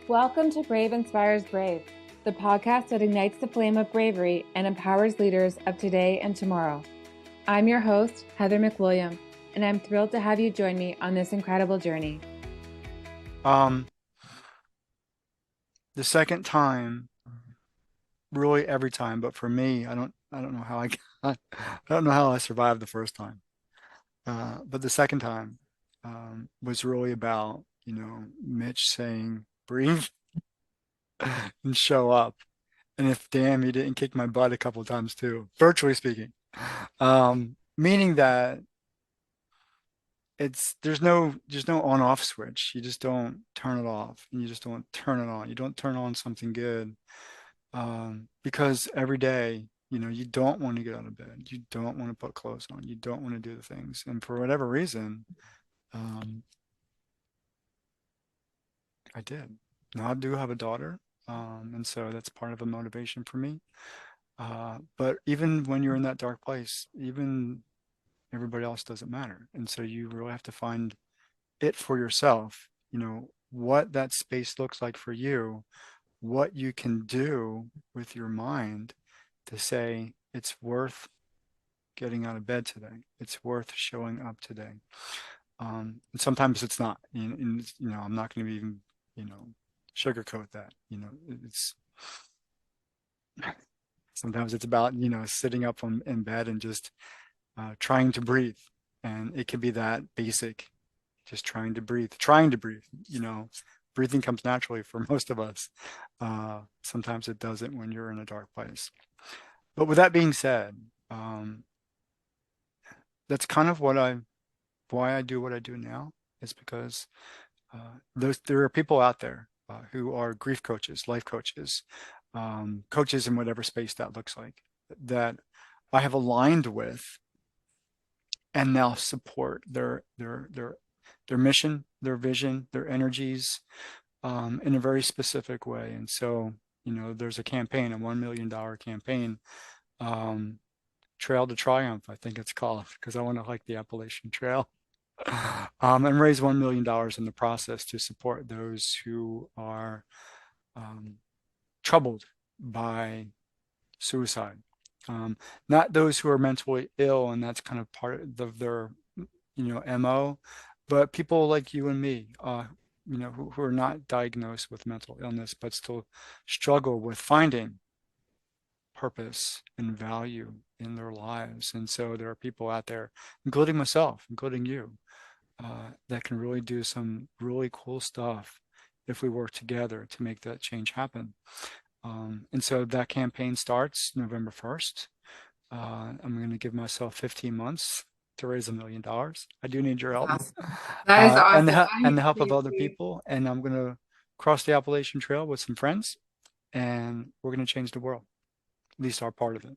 Welcome to Brave Inspires Brave, the podcast that ignites the flame of bravery and empowers leaders of today and tomorrow. I'm your host, Heather McWilliam, and I'm thrilled to have you join me on this incredible journey. The second time, really every time, but for me, I don't know how I don't know how I survived the first time. But the second time, was really about, Mitch saying, breathe and show up. And if damn, he didn't kick my butt a couple of times too, virtually speaking. Meaning that there's no on off switch. You just don't turn it off and you just don't turn it on. You don't turn on something good. Because every day, you don't want to get out of bed. You don't want to put clothes on. You don't want to do the things. And for whatever reason, um, I did. Now I do have a daughter. And so that's part of the motivation for me. But even when you're in that dark place, even everybody else doesn't matter. And so you really have to find it for yourself, what that space looks like for you, what you can do with your mind to say it's worth getting out of bed today. It's worth showing up today. And sometimes it's not. I'm not going to even, sugarcoat that. It's sometimes it's about, sitting up in bed and just trying to breathe. And it can be that basic, just trying to breathe, trying to breathe. Breathing comes naturally for most of us. Sometimes it doesn't when you're in a dark place. But with that being said, that's kind of why I do what I do now, is because there are people out there who are grief coaches, life coaches, coaches in whatever space that looks like, that I have aligned with and now support their mission, their vision, their energies, in a very specific way. And so, there's a campaign, a $1 million campaign, Trail to Triumph, I think it's called, because I want to hike the Appalachian Trail, and raise $1 million in the process to support those who are troubled by suicide. Not those who are mentally ill, and that's kind of part of their, MO, but people like you and me, who are not diagnosed with mental illness, but still struggle with finding purpose and value in their lives. And so there are people out there, including myself, including you, that can really do some really cool stuff if we work together to make that change happen. And so that campaign starts November 1st. I'm going to give myself 15 months to raise $1 million. I do need your help, Awesome. That is and awesome. and I'm the help of other crazy. people. And I'm going to cross the Appalachian Trail with some friends, and we're going to change the world, at least our part of it.